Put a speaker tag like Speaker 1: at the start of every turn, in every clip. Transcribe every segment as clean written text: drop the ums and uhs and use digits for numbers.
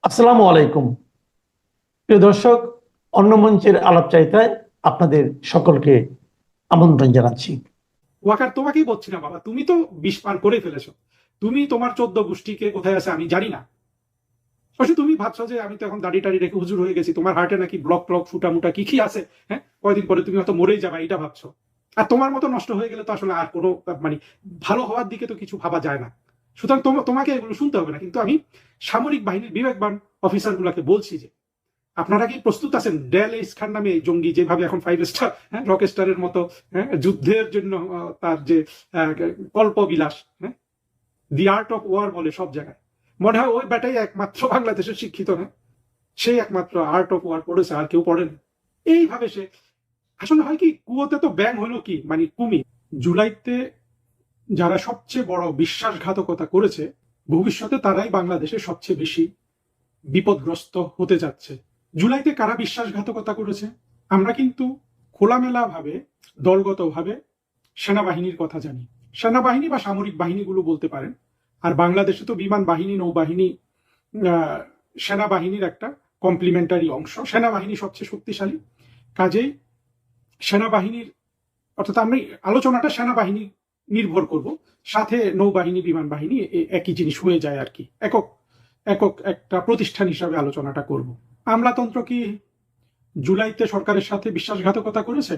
Speaker 1: আসসালামু আলাইকুম। প্রিয় দর্শক, অন্য মঞ্চের আলাপচারিতায় আপনাদের সকলকে আমন্ত্রণ জানাচ্ছি।
Speaker 2: ওয়াকার, তোমাকেই বলছি না বাবা, তুমি তো 20 পার করে ফেলেছো। তুমি তোমার 14 গোষ্ঠীকে কোথায় আছে আমি জানি না। অবশ্য তুমি ভাবছো যে আমি তো এখন দাড়ি টাড়ি রেখে হুজুর হয়ে গেছি, তোমার হার্টে নাকি ব্লক ট্লক ফুটা মুটা কি কি আছে। হ্যাঁ, কয়দিন পরে তুমি হয়তো মরেই যাবা, এটা ভাবছো। আর তোমার মতো নষ্ট হয়ে গেলে তো আসলে আর কোনো মানে ভালো হওয়ার দিকে তো কিছু ভাবা যায় না। সুতরাং তোমাকে এগুলো শুনতে হবে না, কিন্তু আমি সামরিক বাহিনীর বিবেকবান অফিসার গুলাকে বলছি যে আপনারা কি প্রস্তুত আছেন ডেল এইস খান নামে এই জঙ্গি যেভাবে এখন 5 স্টার, হ্যাঁ, রক স্টারের মতো, হ্যাঁ, যুদ্ধের জন্য তার যে কল্পবিলাস, হ্যাঁ, দি আর্ট অফ ওয়ার বলে সব জায়গায়, মনে হয় ওই ব্যাটাই একমাত্র বাংলাদেশের শিক্ষিত না, সেই একমাত্র আর্ট অফ ওয়ার পড়েছে, আর কেউ পড়েন। এইভাবে সে আসলে হয় কি, কুয়োতে তো ব্যাং হলো কি মানে কুমির। জুলাইতে যারা সবচেয়ে বড় বিশ্বাসঘাতকতা করেছে, ভবিষ্যতে তারাই বাংলাদেশে সবচেয়ে বেশি বিপদগ্রস্ত হতে যাচ্ছে। জুলাইতে কারা বিশ্বাসঘাতকতা করেছে? আমরা কিন্তু খোলামেলা ভাবে, দলগতভাবে সেনাবাহিনীর কথা জানি। সেনাবাহিনী বা সামরিক বাহিনীগুলো বলতে পারেন। আর বাংলাদেশে তো বিমান বাহিনী, নৌবাহিনী সেনাবাহিনীর একটা কমপ্লিমেন্টারি অংশ। সেনাবাহিনী সবচেয়ে শক্তিশালী, কাজেই সেনাবাহিনীর, অর্থাৎ আমি আলোচনাটা সেনাবাহিনী নির্ভর করব, সাথে নৌবাহিনী, বিমান বাহিনী একই জিনিস হয়ে যায় আর কি, একক একক একটা প্রতিষ্ঠান হিসাবে আলোচনাটা করব। আমলাতন্ত্র কি জুলাইতে সরকারের সাথে বিশ্বাসঘাতকতা করেছে?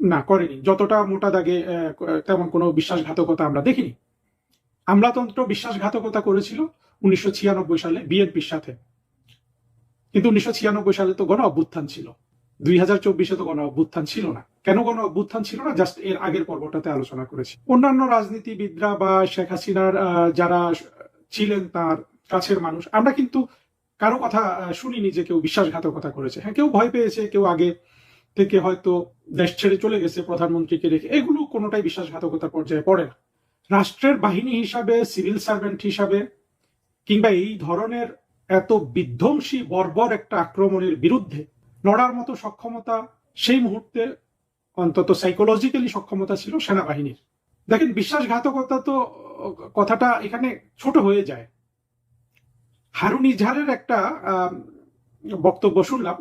Speaker 2: না, করেনি। যতটা মোটা দাগে তেমন কোনো বিশ্বাসঘাতকতা আমরা দেখিনি। আমলাতন্ত্র বিশ্বাসঘাতকতা করেছিল 1996 সালে বিএনপির সাথে, কিন্তু 1996 সালে তো গণ অভ্যুত্থান ছিল। 2024-এ তো গণ অভ্যুত্থান ছিল না। কেন গণ অভ্যুত্থান ছিল না, জাস্ট এর আগের পর্বটাতে আলোচনা করেছি। অন্যান্য রাজনীতিবিদরা বা শেখ হাসিনার যারা ছিলেন তার কাছের মানুষ, আমরা কিন্তু কারো কথা শুনিনি যে কেউ বিশ্বাসঘাতকতা করেছে। হ্যাঁ, কেউ ভয় পেয়েছে, কেউ আগে থেকে হয়তো দেশ ছেড়ে চলে গেছে প্রধানমন্ত্রীকে রেখে, এগুলো কোনোটাই বিশ্বাসঘাতকতার পর্যায়ে পড়ে না। রাষ্ট্রের বাহিনী হিসাবে, সিভিল সার্ভেন্ট হিসাবে, কিংবা এই ধরনের এত বিধ্বংসী বর্বর একটা আক্রমণের বিরুদ্ধে লড়ার মতো সক্ষমতা সেই মুহূর্তে, অন্তত সাইকোলজিক্যালি সক্ষমতা ছিল সেনাবাহিনীর। দেখেন, বিশ্বাসঘাতকতা তো কথাটা এখানে ছোট হয়ে যায়। হারুন ইজহারের একটা বক্তব্য শুনলাম,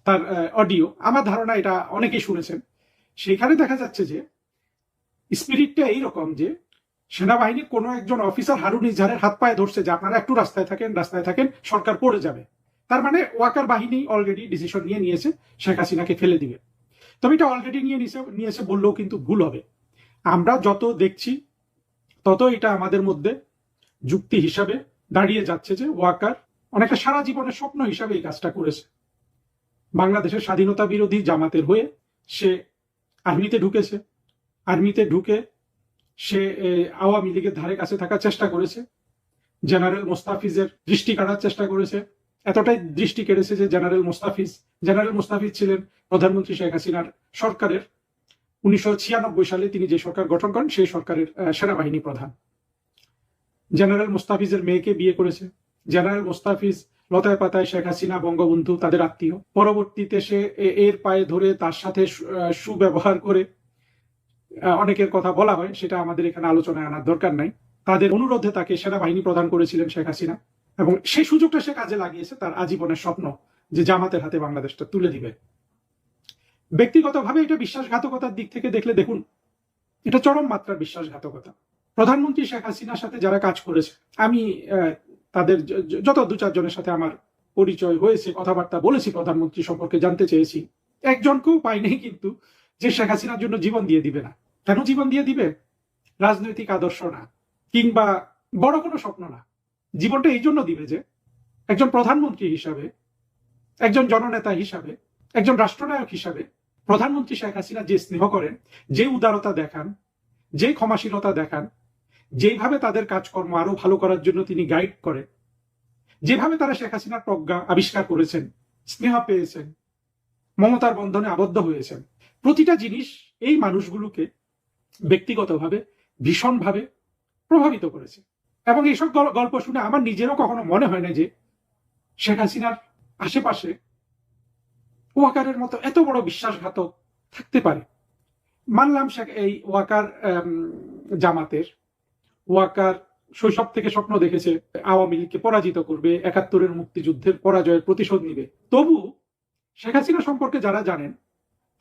Speaker 2: তার অডিও, আমার ধারণা এটা অনেকেই শুনেছেন। সেখানে দেখা যাচ্ছে যে স্পিরিটটা এইরকম যে সেনাবাহিনীর কোনো একজন অফিসার হারুন ইজহারের হাত পায়ে ধরছে যে আপনারা একটু রাস্তায় থাকেন, রাস্তায় থাকেন, সরকার পড়ে যাবে। তার মানে ওয়াকার বাহিনী অলরেডি ডিসিশন নিয়ে নিয়েছে শেখ হাসিনাকে ফেলে দিবে। তবে এটা অলরেডি নিয়েছে বললেও কিন্তু ভুল হবে। আমরা যত দেখছি তত এটা আমাদের মধ্যে যুক্তি হিসাবে দাঁড়িয়ে যাচ্ছে যে ওয়াকার অনেকটা সারা জীবনের স্বপ্ন হিসাবে এই কাজটা করেছে। বাংলাদেশের স্বাধীনতা বিরোধী জামাতের হয়ে সে আর্মিতে ঢুকেছে। আর্মিতে ঢুকে সে আওয়ামী লীগের ধারে কাছে থাকার চেষ্টা করেছে। জেনারেল মোস্তাফিজের দৃষ্টি কাড়ার চেষ্টা করেছে। এতটাই দৃষ্টি কেড়েছে যে জেনারেল মোস্তাফিজ ছিলেন প্রধানমন্ত্রী শেখ হাসিনার সরকারের 1996 সালে তিনি যে সরকার গঠন করেন সেই সরকারের সেনাবাহিনী প্রধান। জেনারেল মোস্তাফিজের মেয়েকে বিয়ে করেছে। জেনারেল মোস্তাফিজ লতায় পাতায় শেখ হাসিনা, বঙ্গবন্ধু তাদের আত্মীয়। পরবর্তীতে সে এর পায়ে ধরে তার সাথে সুব্যবহার করে, অনেকের কথা বলা হয়, সেটা আমাদের এখানে আলোচনায় আনার দরকার নাই। তাদের অনুরোধে তাকে সেনাবাহিনী প্রদান করেছিলেন শেখ হাসিনা, এবং সেই সুযোগটা সে কাজে লাগিয়েছে তার আজীবনের স্বপ্ন যে জামাতের হাতে বাংলাদেশটা তুলে দিবে। ব্যক্তিগতভাবে এটা বিশ্বাসঘাতকতার দিক থেকে দেখলে দেখুন, এটা চরম মাত্রার বিশ্বাসঘাতকতা। প্রধানমন্ত্রী শেখ হাসিনার সাথে যারা কাজ করেছে, আমি তাদের যত 2-4 জনের সাথে আমার পরিচয় হয়েছে, কথাবার্তা বলেছি, প্রধানমন্ত্রী সম্পর্কে জানতে চেয়েছি, একজনকেও পাই নাই কিন্তু যে শেখ হাসিনার জন্য জীবন দিয়ে দিবে না। কেন জীবন দিয়ে দিবে? রাজনৈতিক আদর্শ না, কিংবা বড় কোনো স্বপ্ন না। জীবনটা এই জন্য দিবে যে একজন প্রধানমন্ত্রী হিসাবে, একজন জননেতা হিসাবে, একজন রাষ্ট্রনায়ক হিসাবে প্রধানমন্ত্রী শেখ হাসিনা যে স্নেহ করেন, যে উদারতা দেখান, যে ক্ষমাশীলতা দেখান, যেভাবে তাদের কাজকর্ম আরো ভালো করার জন্য তিনি গাইড করেন, যেভাবে তারা শেখ হাসিনার প্রজ্ঞা আবিষ্কার করেছেন, স্নেহ পেয়েছেন, মমতার বন্ধনে আবদ্ধ হয়েছেন, প্রতিটা জিনিস এই মানুষগুলোকে ব্যক্তিগতভাবে ভীষণভাবে প্রভাবিত করেছে। এবং এইসব গল্প শুনে আমার নিজেরও কখনো মনে হয় না যে শেখ হাসিনার আশেপাশে ওয়াকারের মতো এত বড় বিশ্বাসঘাতক থাকতে পারে। মানলাম এই ওয়াকার জামাতের, ওয়াকার শৈশব থেকে স্বপ্ন দেখেছে আওয়ামী লীগকে পরাজিত করবে, ৭১-এর মুক্তিযুদ্ধের পরাজয়ের প্রতিশোধ নিবে। তবু শেখ হাসিনা সম্পর্কে যারা জানেন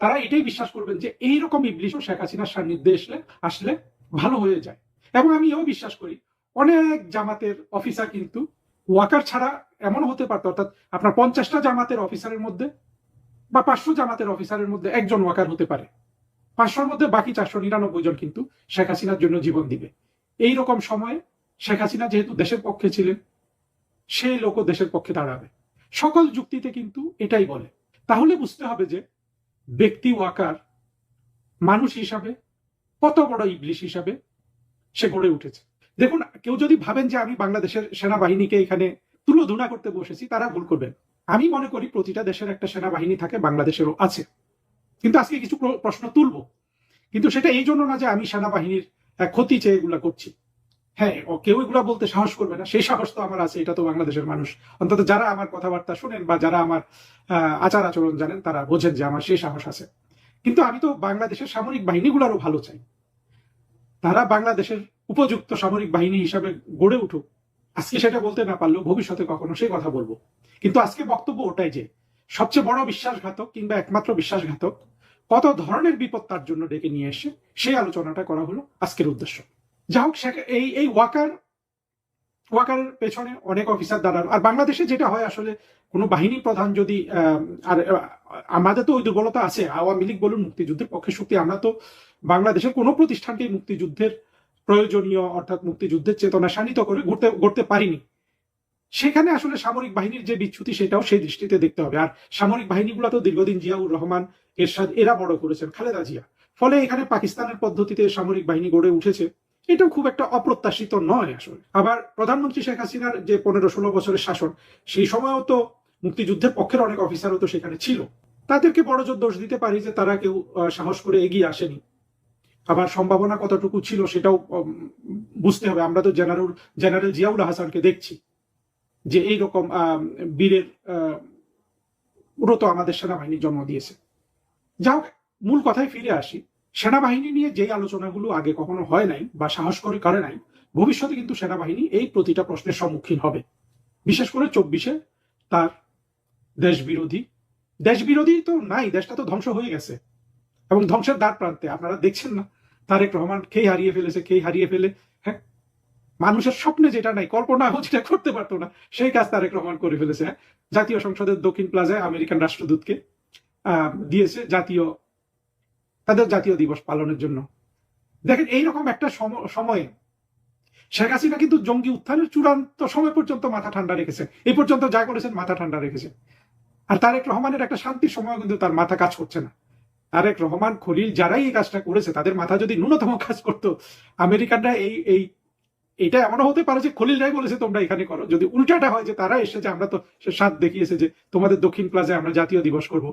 Speaker 2: তারা এটাই বিশ্বাস করবেন যে এইরকম ইবলিশও শেখ হাসিনার সান্নিধ্যে আসলে ভালো হয়ে যায়। এবং আমি এও বিশ্বাস করি অনেক জামাতের অফিসার কিন্তু ওয়াকার ছাড়া এমন হতে পারতো, অর্থাৎ আপনার ৫০টা জামাতের অফিসারের মধ্যে বা ৫০০ জামাতের অফিসারের মধ্যে একজন ওয়াকার হতে পারে, ৫০০-র মধ্যে বাকি ৪৯৯ জন কিন্তু শেখ হাসিনার জন্য জীবন দিবে। এইরকম সময়ে শেখ হাসিনা যেহেতু দেশের পক্ষে ছিলেন, সেই লোকও দেশের পক্ষে দাঁড়াবে। সকল যুক্তিতে কিন্তু এটাই বলে। তাহলে বুঝতে হবে যে ব্যক্তি ওয়াকার মানুষ হিসাবে কত বড় ইবলিশ হিসাবে সে গড়ে উঠেছে। দেখুন, কেউ যদি ভাবেন যে আমি বাংলাদেশের সেনাবাহিনীকে এখানে তুলোধুনা করতে বসেছি, তারা ভুল করবেন। আমি মনে করি প্রতিটা দেশের একটা সেনাবাহিনী থাকে, বাংলাদেশেরও আছে। কিন্তু আজকে কিছু প্রশ্ন তুলবো, কিন্তু সেটা এই জন্য না যে আমি সেনাবাহিনীর ক্ষতি চেয়ে এগুলা করছি। হ্যাঁ, কেউ এগুলা বলতে সাহস করবে না, সেই সাহস তো আমার আছে। এটা তো বাংলাদেশের মানুষ, অন্তত যারা আমার কথাবার্তা শুনেন বা যারা আমার আচার আচরণ জানেন তারা বোঝেন যে আমার সেই সাহস আছে। কিন্তু আমি তো বাংলাদেশের সামরিক বাহিনীগুলোরও ভালো চাই, তারা বাংলাদেশের উপযুক্ত সামরিক বাহিনী হিসাবে গড়ে উঠুক। আজকে সেটা বলতে না পারলেও ভবিষ্যতে কখনো সেই কথা বলবো। কিন্তু আজকে বক্তব্য ওটাই যে সবচেয়ে বড় বিশ্বাসঘাতক কিংবা একমাত্র বিশ্বাসঘাতক কত ধরনের বিপদ তার জন্য ডেকে নিয়ে এসে সেই আলোচনাটা করা হলো আজকের উদ্দেশ্য। যা হোক, এই ওয়াকারের পেছনে অনেক অফিসার দাঁড়ানো। আর বাংলাদেশে যেটা হয় আসলে কোনো বাহিনী প্রধান যদি আর আমাদের তো ওই দুর্বলতা আছে, আওয়ামী লীগ বলুন, মুক্তিযুদ্ধের পক্ষে শক্তি, আমরা তো বাংলাদেশের কোনো প্রতিষ্ঠানকে মুক্তিযুদ্ধের প্রয়োজনীয় অর্থাৎ মুক্তিযুদ্ধের চেতনা শানিত করে গড়তে পারিনি। সেখানে আসলে সামরিক বাহিনীর যে বিচ্যুতি সেটাও সেই দৃষ্টিতে দেখতে হবে। আর সামরিক বাহিনীগুলো তো দীর্ঘদিন জিয়াউর রহমান, এরশাদ এরা বড় করেছেন, খালেদা জিয়া। ফলে এখানে পাকিস্তানের পদ্ধতিতে সামরিক বাহিনী গড়ে উঠেছে, এটাও খুব একটা অপ্রত্যাশিত নয় আসলে। আবার প্রধানমন্ত্রী শেখ হাসিনার যে ১৫-১৬ বছরের শাসন, সেই সময়ও তো মুক্তিযুদ্ধের পক্ষের অনেক অফিসারও তো সেখানে ছিল। তাদেরকে বড় জোর দোষ দিতে পারি যে তারা কেউ সাহস করে এগিয়ে আসেনি। আবার সম্ভাবনা কতটুকু ছিল সেটাও বুঝতে হবে। আমরা তো জেনারেল জিয়াউল হাসানকে দেখছি যে এইরকম বীরের তো আমাদের সেনাবাহিনী জন্ম দিয়েছে। যা হোক, মূল কথায় ফিরে আসি। সেনাবাহিনী নিয়ে যেই আলোচনাগুলো আগে কখনো হয় নাই বা সাহস করে নাই, ভবিষ্যতে কিন্তু সেনাবাহিনী এই প্রতিটা প্রশ্নের সম্মুখীন হবে। বিশেষ করে ২৪-এ তার দেশবিরোধী তো নাই, দেশটা তো ধ্বংস হয়ে গেছে এবং ধ্বংসের দ্বার প্রান্তে। আপনারা দেখছেন না, তারেক রহমান খেই হারিয়ে ফেলে, হ্যাঁ, মানুষের স্বপ্নে যেটা নাই, কল্পনাও যেটা করতে পারতো না, সেই কাজ তারেক রহমান করে ফেলেছে। জাতীয় সংসদের দক্ষিণ প্লাজায় আমেরিকান রাষ্ট্রদূতকে দিয়েছে তাদের জাতীয় দিবস পালনের জন্য। দেখেন, এইরকম একটা সময়ে শেখ হাসিনা কিন্তু জঙ্গি উত্থানের চূড়ান্ত সময় পর্যন্ত মাথা ঠান্ডা রেখেছেন। এই পর্যন্ত যা করেছেন মাথা ঠান্ডা রেখেছেন। আর তারেক রহমানের একটা শান্তির সময় কিন্তু তার মাথা কাজ করছে না। তারেক রহমান, খলিল যারাই এই কাজটা করেছে তাদের মাথা যদি ন্যূনতম কাজ করতো, আমেরিকানরা এইটা এমনও হতে পারে যে খলিলরাই বলেছে তোমরা এখানে করো। যদি উল্টাটা হয় যে তারা এসেছে, আমরা তো সাথ দেখিয়েছে যে তোমাদের দক্ষিণ প্লাজায় আমরা জাতীয় দিবস করব,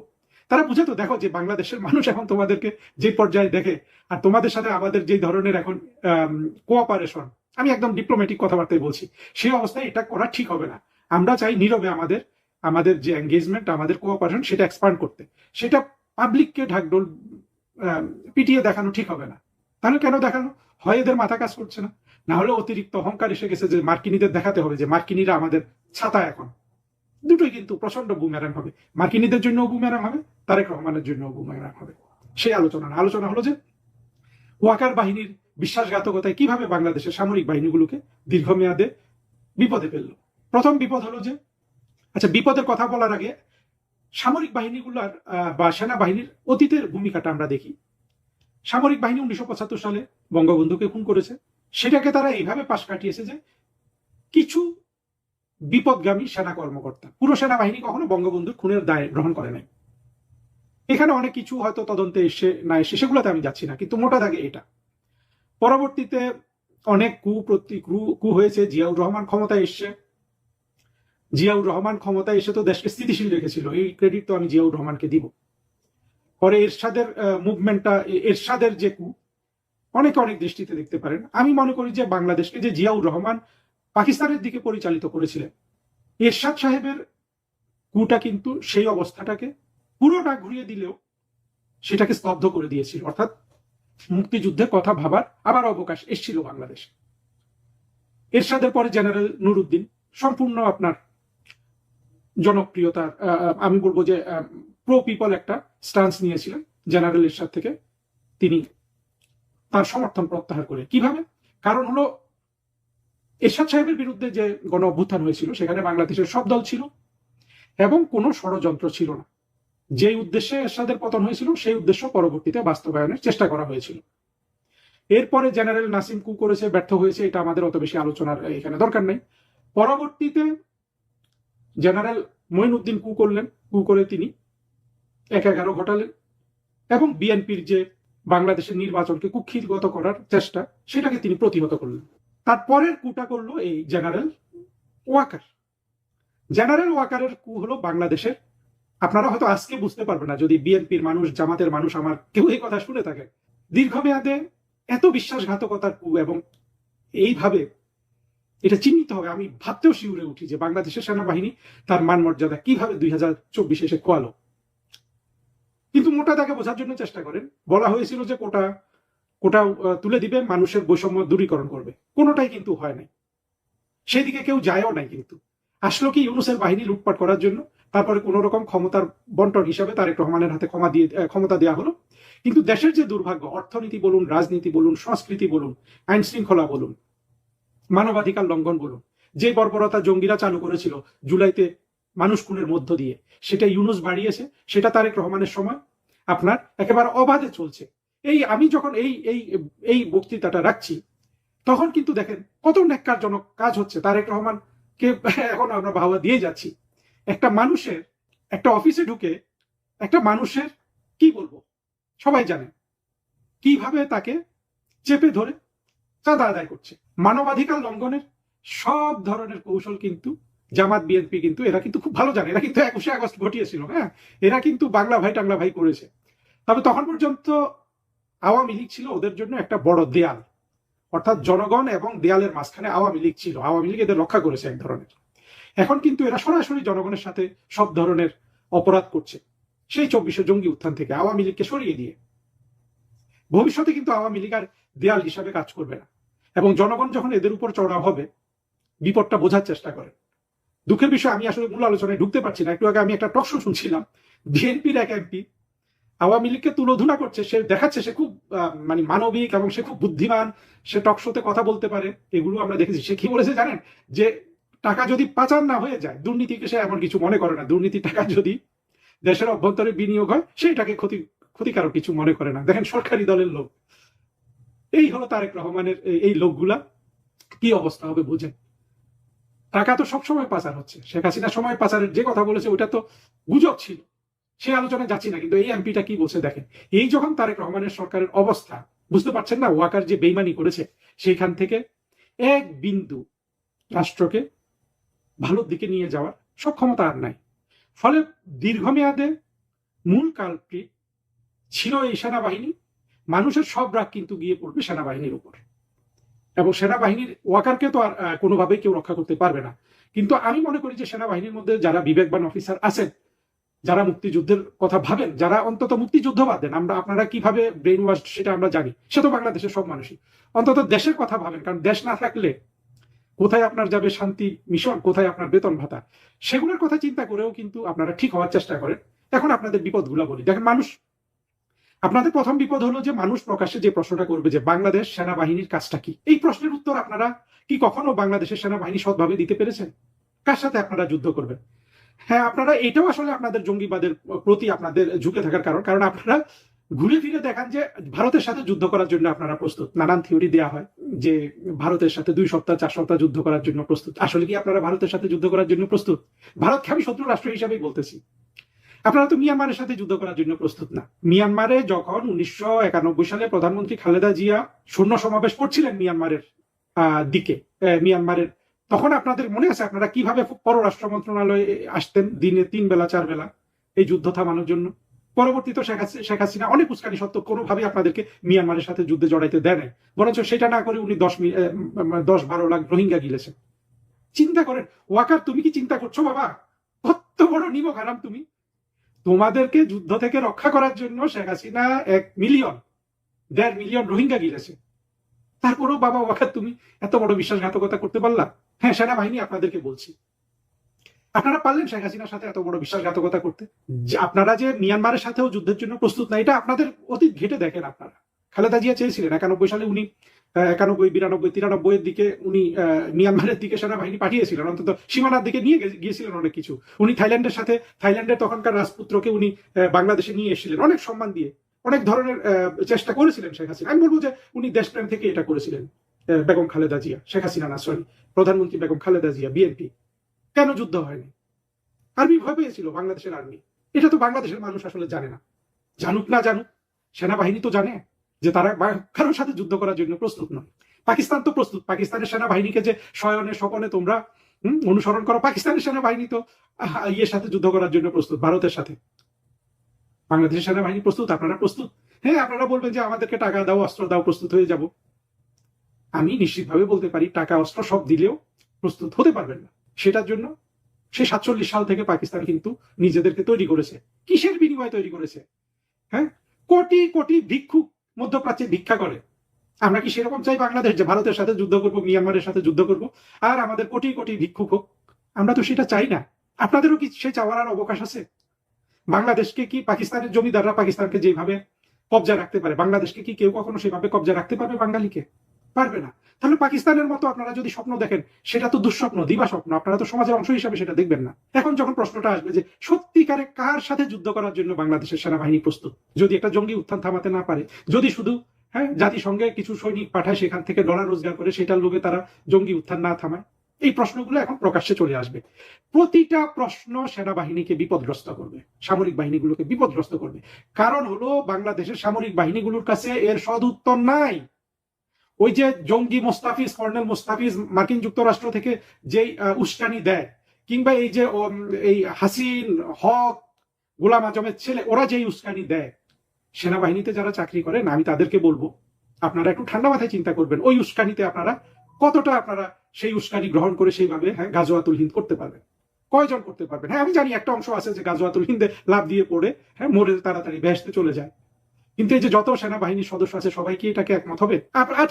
Speaker 2: তারা বুঝে তো দেখো যে বাংলাদেশের মানুষ এখন তোমাদেরকে যে পর্যায়ে দেখে, আর তোমাদের সাথে আমাদের যে ধরনের এখন কোঅপারেশন, আমি একদম ডিপ্লোম্যাটিক কথাবার্তায় বলছি, সেই অবস্থায় এটা করা ঠিক হবে না। আমরা চাই নীরবে আমাদের যে এঙ্গেজমেন্ট, আমাদের কোঅপারেশন, সেটা এক্সপান্ড করতে। সেটা পাবলিককে ঢাকঢোল পিটিয়ে দেখানো ঠিক হবে না। তাহলে কেন দেখানো হয়? এদের মাথা কাজ করছে না, না হলে অতিরিক্ত অহংকার এসে গেছে যে মার্কিনীদের দেখাতে হবে যে মার্কিনীরা আমাদের ছাতা। এখন দুটোই কিন্তু প্রচন্ড বুমেরাং হবে, মার্কিনীদের জন্য বুমেরাং হবে, তারেক রহমানের জন্য বুমেরাং হবে। সেই আলোচনা হলো যে ওয়াকার বাহিনীর বিশ্বাসঘাতকতায় কিভাবে বাংলাদেশের সামরিক বাহিনীগুলোকে দীর্ঘমেয়াদে বিপদে ফেললো। প্রথম বিপদ হলো যে, আচ্ছা, বিপদের কথা বলার আগে সামরিক বাহিনীগুলোর বা সেনাবাহিনীর অতীতের ভূমিকাটা আমরা দেখি। সামরিক বাহিনী ১৯৭৫ সালে বঙ্গবন্ধুকে খুন করেছে। সেটাকে তারা এইভাবে পাশ কাটিয়েছে যে কিছু বিপদগামী সেনা কর্মকর্তা, পুরো সেনাবাহিনী কখনো বঙ্গবন্ধুর খুনের দায় গ্রহণ করে নাই। এখানে অনেক কিছু হয়তো তদন্তে এসে না এসে, সেগুলোতে আমি যাচ্ছি না, কিন্তু মোটা দাগে এটা। পরবর্তীতে অনেক কু হয়েছে। জিয়াউর রহমান ক্ষমতায় এসে তো দেশকে স্থিতিশীল রেখেছিল, এই ক্রেডিট তো আমি জিয়াউর রহমানকে দিব। পরে এরশাদের মুভমেন্টটা, এরশাদের যে কু, অনেকে অনেক দৃষ্টিতে দেখতে পারেন। আমি মনে করি যে বাংলাদেশকে যে জিয়াউর রহমান পাকিস্তানের দিকে পরিচালিত করেছিলেন, এরশাদ সাহেবের কুটা কিন্তু সেই অবস্থাটাকে পুরোটা ঘুরিয়ে দিলেও সেটাকে স্তব্ধ করে দিয়েছিল। অর্থাৎ মুক্তিযুদ্ধের কথা ভাবার আবার অবকাশ এসেছিল বাংলাদেশে। এরশাদের পরে জেনারেল নুরুদ্দিন, সম্পূর্ণ আপনার জনপ্রিয়তার আমি বলবো যে প্রো পিপল একটা স্টান্স নিয়েছিলেন জেনারেল এরশাদ থেকে। তিনি তার সমর্থন প্রত্যাহার করে, কিভাবে? কারণ হলো এরশাদ সাহেবের বিরুদ্ধে যে গণ অভ্যুত্থান হয়েছিল সেখানে বাংলাদেশের সব দল ছিল এবং কোনো ষড়যন্ত্র ছিল না। যে উদ্দেশ্যে এরশাদের পতন হয়েছিল সেই উদ্দেশ্য পরবর্তীতে বাস্তবায়নের চেষ্টা করা হয়েছিল। এরপরে জেনারেল নাসিম কু করেছে, ব্যর্থ হয়েছে, এটা আমাদের অত বেশি আলোচনার এখানে দরকার নেই। পরবর্তীতে জেনারেল মঈনুদ্দিন কু করলেন, কু করে তিনি ১/১১ ঘটালেন এবং বিএনপির যে বাংলাদেশের নির্বাচনকে কুক্ষিগত করার চেষ্টা সেটাকে তিনি প্রতিহত করলেন। তারপরের কুটা করলো এই জেনারেল ওয়াকার। জেনারেল ওয়াকারের কু হলো বাংলাদেশের, আপনারা হয়তো আজকে বুঝতে পারবেন না যদি বিএনপির মানুষ, জামাতের মানুষ আমার কেউ এই কথা শুনে থাকে, দীর্ঘমেয়াদে এত বিশ্বাসঘাতকতার কু এবং এইভাবে এটা চিহ্নিত হবে, আমি ভাবতেও শিউরে উঠি যে বাংলাদেশের সেনাবাহিনী তার মান মর্যাদা কিভাবে 2024 এসে খোয়ালো। কিন্তু মোটা দাগে বোঝার জন্য চেষ্টা করেন, বলা হয়েছিল যে কোটা তুলে দিবে, মানুষের বৈষম্য দূরীকরণ করবে, কোনোটাই কিন্তু হয় নাই, সেদিকে কেউ যায়ও নাই। কিন্তু আসলো কি ইউনূসের বাহিনী লুটপাট করার জন্য, তারপরে কোন রকম ক্ষমতার বন্টন হিসাবে তারেক রহমানের হাতে ক্ষমতা দেওয়া হলো। কিন্তু দেশের যে দুর্ভাগ্য, অর্থনীতি বলুন, রাজনীতি বলুন, সংস্কৃতি বলুন, আইন শৃঙ্খলা বলুন, মানবাধিকার লঙ্ঘন বলুন, যে বর্বরতা জঙ্গিরা চালু করেছিল জুলাইতে মানুষ খুনের মধ্য দিয়ে, সেটা ইউনূস বাড়িয়েছে, সেটা তারেক রহমানের সময় আপনার একেবারে অবাধে চলছে। আমি যখন এই বক্তৃতাটা রাখছি তখন কিন্তু দেখেন কত ন্যাক্কারজনক কাজ হচ্ছে। তারেক রহমানকে এখন আমরা বাহবা দিয়ে যাচ্ছি, একটা মানুষের একটা অফিসে ঢুকে একটা মানুষের কি বলবো সবাই জানেন কিভাবে তাকে চেপে ধরে চাঁদা আদায় করছে। মানবাধিকার লঙ্ঘনের সব ধরনের কৌশল কিন্তু জামাত বিএনপি কিন্তু এরা কিন্তু খুব ভালো জানে, এরা কিন্তু 21শে আগস্ট ঘটিয়েছিল, হ্যাঁ, এরা কিন্তু বাংলা ভাই টাংলা ভাই করেছে। তবে তখন পর্যন্ত আওয়ামী লীগ ছিল ওদের জন্য একটা বড় দেয়াল, অর্থাৎ জনগণ এবং দেয়ালের মাঝখানে আওয়ামী লীগ ছিল, আওয়ামী লীগ এদের রক্ষা করেছে এক ধরনের। এখন কিন্তু এরা সরাসরি জনগণের সাথে সব ধরনের অপরাধ করছে, সেই 24শে জঙ্গি উত্থান থেকে আওয়ামী লীগকে সরিয়ে দিয়ে। ভবিষ্যতে কিন্তু আওয়ামী লীগ আর দেয়াল হিসাবে কাজ করবে না, এবং জনগণ যখন এদের উপর চড়াও হবে বিপদটা বোঝার চেষ্টা করে। দুঃখের বিষয়, আমি আসলে মূল আলোচনায় ঢুকতে পারছি না। একটু আগে আমি একটা টক শো শুনছিলাম, বিএনপির এক এমপি আওয়ামী লীগকে তুলোধুনা করছে, সে দেখাচ্ছে সে খুব মানে মানবিক এবং সে খুব বুদ্ধিমান, সে টক শোতে কথা বলতে পারে, এগুলো আমরা দেখেছি। সে কি বলেছে জানেন, যে টাকা যদি পাচার না হয়ে যায়, দুর্নীতিকে সে এমন কিছু মনে করে না, দুর্নীতি টাকা যদি দেশের অভ্যন্তরে বিনিয়োগ হয় সেটাকে ক্ষতিকারক কিছু মনে করে না। দেখেন সরকারি দলের লোক, এই হলো তারেক রহমানের এই লোকগুলা, কি অবস্থা হবে বুঝেন। টাকা তো সবসময় পাচার হচ্ছে, শেখ হাসিনা সময় পাচারের যে কথা বলেছে ওটা তো গুজব ছিল, সে আলোচনায় যাচ্ছি না। কিন্তু এই এমপিটা কি বলছে দেখেন, এই যখন তারেক রহমানের সরকারের অবস্থা বুঝতে পারছেন না, ওয়াকার যে বেইমানি করেছে সেইখান থেকে এক বিন্দু রাষ্ট্রকে ভালোর দিকে নিয়ে যাওয়ার সক্ষমতা আর নাই। ফলে দীর্ঘমেয়াদে মূল কালপ্রিট ছিল এই সেনাবাহিনী। মানুষের সব রাগ কিন্তু গিয়ে পড়বে সেনাবাহিনীর উপর, এবং সেনাবাহিনীর ওয়াকারকে তো আর কোনোভাবেই কেউ রক্ষা করতে পারবে না। কিন্তু আমি মনে করি যে সেনাবাহিনীর মধ্যে যারা বিবেকবান অফিসার আছেন, যারা মুক্তিযুদ্ধের কথা ভাবেন, যারা অন্তত মুক্তিযুদ্ধ বাদ দেন, আপনারা কিভাবে ব্রেন ওয়াশ সেটা আমরা জানি, সে তো বাংলাদেশের সব মানুষই, অন্তত দেশের কথা ভাবেন। কারণ দেশ না থাকলে কোথায় আপনার যাবে শান্তি মিশন, কোথায় আপনার বেতন ভাতা, সেগুলোর কথা চিন্তা করেও কিন্তু আপনারা ঠিক হওয়ার চেষ্টা করেন। এখন আপনাদের বিপদগুলো বলি, দেখেন মানুষ, আপনাদের প্রথম বিপদ হলো যে মানুষ প্রকাশ্যে যে প্রশ্নটা করবে যে বাংলাদেশ সেনাবাহিনীর কাজটা কি, এই প্রশ্নের উত্তর আপনারা কি কখনো বাংলাদেশের সেনাবাহিনী সৎভাবে দিতে পেরেছেন? কার সাথে আপনারা যুদ্ধ করবেন? হ্যাঁ, আপনারা এটাও আসলে আপনাদের জঙ্গিবাদের প্রতি আপনাদের ঝুঁকে থাকার কারণ আপনারা ঘুরে ফিরে দেখান যে ভারতের সাথে যুদ্ধ করার জন্য আপনারা প্রস্তুত। নানান থিওরি দেওয়া হয় যে ভারতের সাথে 2 সপ্তাহ 4 সপ্তাহ যুদ্ধ করার জন্য প্রস্তুত। আসলে কি আপনারা ভারতের সাথে যুদ্ধ করার জন্য প্রস্তুত? ভারতকে আমি শত্রু রাষ্ট্র হিসাবেই বলতেছি। আপনারা তো মিয়ানমারের সাথে যুদ্ধ করার জন্য প্রস্তুত না। মিয়ানমারে যখন 1991 সালে প্রধানমন্ত্রী খালেদা জিয়া সৈন্য সমাবেশ করছিলেন মিয়ানমারের দিকে, মিয়ানমারের, তখন আপনাদের মনে আছে আপনারা কিভাবে পররাষ্ট্র মন্ত্রণালয়ে আসতেন দিনে 3 বেলা 4 বেলা এই যুদ্ধ থামানোর জন্য? পরবর্তীতে শেখ হাসিনা অনেক উস্কানি সত্ত্বেও কোনোভাবেই আপনাদেরকে মিয়ানমারের সাথে যুদ্ধে জড়াইতে দেয় নাই, বরঞ্চ সেটা না করে উনি 10-12 লাখ রোহিঙ্গা গিলেছেন। চিন্তা করেন ওয়াকার, তুমি কি চিন্তা করছো বাবা? কত বড় নিমক হারাম তুমি! তোমাদেরকে যুদ্ধ থেকে রক্ষা করার জন্য শেখ হাসিনা 1 মিলিয়ন 1.5 মিলিয়ন রোহিঙ্গা গিলেছে। তারপরেও বাবা ওয়াকার তুমি এত বড় বিশ্বাসঘাতকতা করতে পারলা? হ্যাঁ, সেনাবাহিনী আপনাদেরকে বলছি, আপনারা পারলেন শেখ হাসিনার সাথে এত বড় বিশ্বাসঘাতকতা করতে? যে আপনারা যে মিয়ানমারের সাথেও যুদ্ধের জন্য প্রস্তুত না, এটা আপনাদের অতীত ঘেটে দেখেন। আপনারা খালেদা জিয়া চেয়েছিলেন 91 সালে, উনি 91, 92, 93 এর দিকে উনি মিয়ানমারের দিকে সেনাবাহিনী পাঠিয়েছিলেন, অন্তত সীমানার দিকে নিয়ে গিয়েছিলেন অনেক কিছু। উনি থাইল্যান্ডের তখনকার রাজপুত্রকে উনি বাংলাদেশে নিয়ে এসেছিলেন অনেক সম্মান দিয়ে, অনেক ধরনের চেষ্টা করেছিলেন শেখ হাসিনা। আমি বলবো যে উনি দেশপ্রেম থেকে এটা করেছিলেন। বেগম খালেদা জিয়া, শেখ হাসিনা না, সরি, প্রধানমন্ত্রী বেগম খালেদা জিয়া, বিএনপি। কেন যুদ্ধ হয়নি? আর্মি ভয় পেয়েছিল, বাংলাদেশের আর্মি। এটা তো বাংলাদেশের মানুষ আসলে জানে না। জানুক না জানুক, সেনাবাহিনী তো জানে যে তারা কারোর সাথে যুদ্ধ করার জন্য প্রস্তুত নয়। পাকিস্তান তো প্রস্তুত। পাকিস্তানের সেনাবাহিনীকে যে শয়নে স্বপনে তোমরা অনুসরণ করো, পাকিস্তানের সেনাবাহিনী তো ইয়ের সাথে যুদ্ধ করার জন্য প্রস্তুত, ভারতের সাথে। বাংলাদেশের সেনাবাহিনী প্রস্তুত? আপনারা প্রস্তুত? হ্যাঁ, আপনারা বলবেন যে আমাদেরকে টাকা দাও, অস্ত্র দাও, প্রস্তুত হয়ে যাব। আমি নিশ্চিতভাবে বলতে পারি, টাকা অস্ত্র সব দিলেও প্রস্তুত হতে পারবেন না। সেটার জন্য সেই 47 সাল থেকে পাকিস্তান কিন্তু নিজেদেরকে তৈরি করেছে। কিসের বিনিময়ে তৈরি করেছে? হ্যাঁ, কোটি কোটি ভিক্ষুক মধ্যপ্রাচ্যে ভিক্ষা করে। আমরা কি সেরকম চাই বাংলাদেশ যে ভারতের সাথে যুদ্ধ করব, মিয়ানমারের সাথে যুদ্ধ করব, আর আমাদের কোটি কোটি ভিক্ষুক হোক? আমরা তো সেটা চাই না। আপনাদেরও কি সে চাওয়ার আর অবকাশ আছে? বাংলাদেশকে কি পাকিস্তানের জমিদাররা পাকিস্তানকে যেভাবে কবজা রাখতে পারে, বাংলাদেশকে কি কেউ কখনো সেভাবে কবজা রাখতে পারবে বাঙালিকে? পারবে না। তাহলে পাকিস্তানের মতো আপনারা যদি স্বপ্ন দেখেন, সেটা তো দুঃস্বপ্ন, দিবা স্বপ্ন। আপনারা তো সমাজের অংশ হিসাবে সেটা দেখবেন না। এখন যখন প্রশ্নটা আসবে যে সত্যিকারে কার সাথে যুদ্ধ করার জন্য বাংলাদেশের সেনাবাহিনী প্রস্তুত, যদি একটা জঙ্গি উত্থান থামাতে না পারে, যদি শুধু জাতিসংঘে কিছু সৈনিক পাঠায়, সেখান থেকে ডলার রোজগার করে, সেটার লোভে তারা জঙ্গি উত্থান না থামায়, এই প্রশ্নগুলো এখন প্রকাশ্যে চলে আসবে। প্রতিটা প্রশ্ন সেনাবাহিনীকে বিপদগ্রস্ত করবে, সামরিক বাহিনীগুলোকে বিপদগ্রস্ত করবে। কারণ হলো বাংলাদেশের সামরিক বাহিনীগুলোর কাছে এর সদ উত্তর নাই। ওই যে জঙ্গি মোস্তাফিজ, কর্নেল মোস্তাফিজ মার্কিন যুক্তরাষ্ট্র থেকে যেই উস্কানি দেয়, কিংবা এই যে এই হাসিন হক, গোলাম আজমের ছেলে, ওরা যেই উস্কানি দেয়, সেনাবাহিনীতে যারা চাকরি করেন, আমি তাদেরকে বলবো আপনারা একটু ঠান্ডা মাথায় চিন্তা করবেন, ওই উস্কানিতে আপনারা কতটা আপনারা সেই উস্কানি গ্রহণ করে সেইভাবে গাজওয়াতুল হিন্দ করতে পারবেন? কয়জন করতে পারবেন? হ্যাঁ, আমি জানি একটা অংশ আছে যে গাজওয়াতুল হিন্দে লাভ দিয়ে পড়ে মরে তাড়াতাড়ি বেহেশতে চলে যায়। কিন্তু এই যে যত সেনাবাহিনীর সদস্য আছে, সবাই কি এটাকে একমত হবে?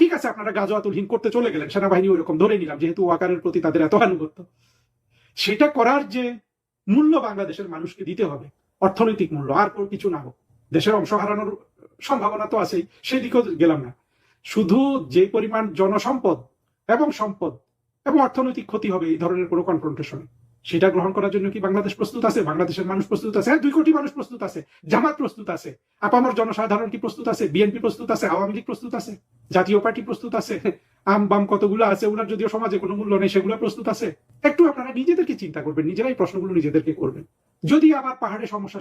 Speaker 2: ঠিক আছে, আপনারা গাজওয়াতুল হিন্দ করতে চলে গেলেন, সেনাবাহিনী ওইরকম ধরে নিলাম, যেহেতু ওয়াকারের প্রতি তাদের এত আনুগত্য। সেটা করার যে মূল্য বাংলাদেশের মানুষকে দিতে হবে, অর্থনৈতিক মূল্য, আর কিছু না হোক, দেশের অংশ হারানোর সম্ভাবনা তো আছেই, সেদিকেও গেলাম না। শুধু যে পরিমাণ জনসম্পদ এবং সম্পদ এবং অর্থনৈতিক ক্ষতি হবে এই ধরনের কোনো কনফ্রন্টেশনে, সেটা গ্রহণ করার জন্য কি বাংলাদেশ প্রস্তুত আছে? বাংলাদেশের মানুষ প্রস্তুত আছে? 2 কোটি মানুষ প্রস্তুত আছে, জামাত প্রস্তুত আছে, আপামর জনসাধারণ কি প্রস্তুত আছে? বিএনপি প্রস্তুত আছে, আওয়ামী লীগ প্রস্তুত আছে, জাতীয় পার্টি প্রস্তুত আছে, আম বাম কতগুলো আছে, ওনার যদিও সমাজে কোনো মূল্য নেই, সেগুলো প্রস্তুত আছে। একটু আপনারা নিজেদেরকে চিন্তা করবেন, নিজেরাই প্রশ্নগুলো নিজেদেরকে করবেন। যদি আবার পাহাড়ে সমস্যা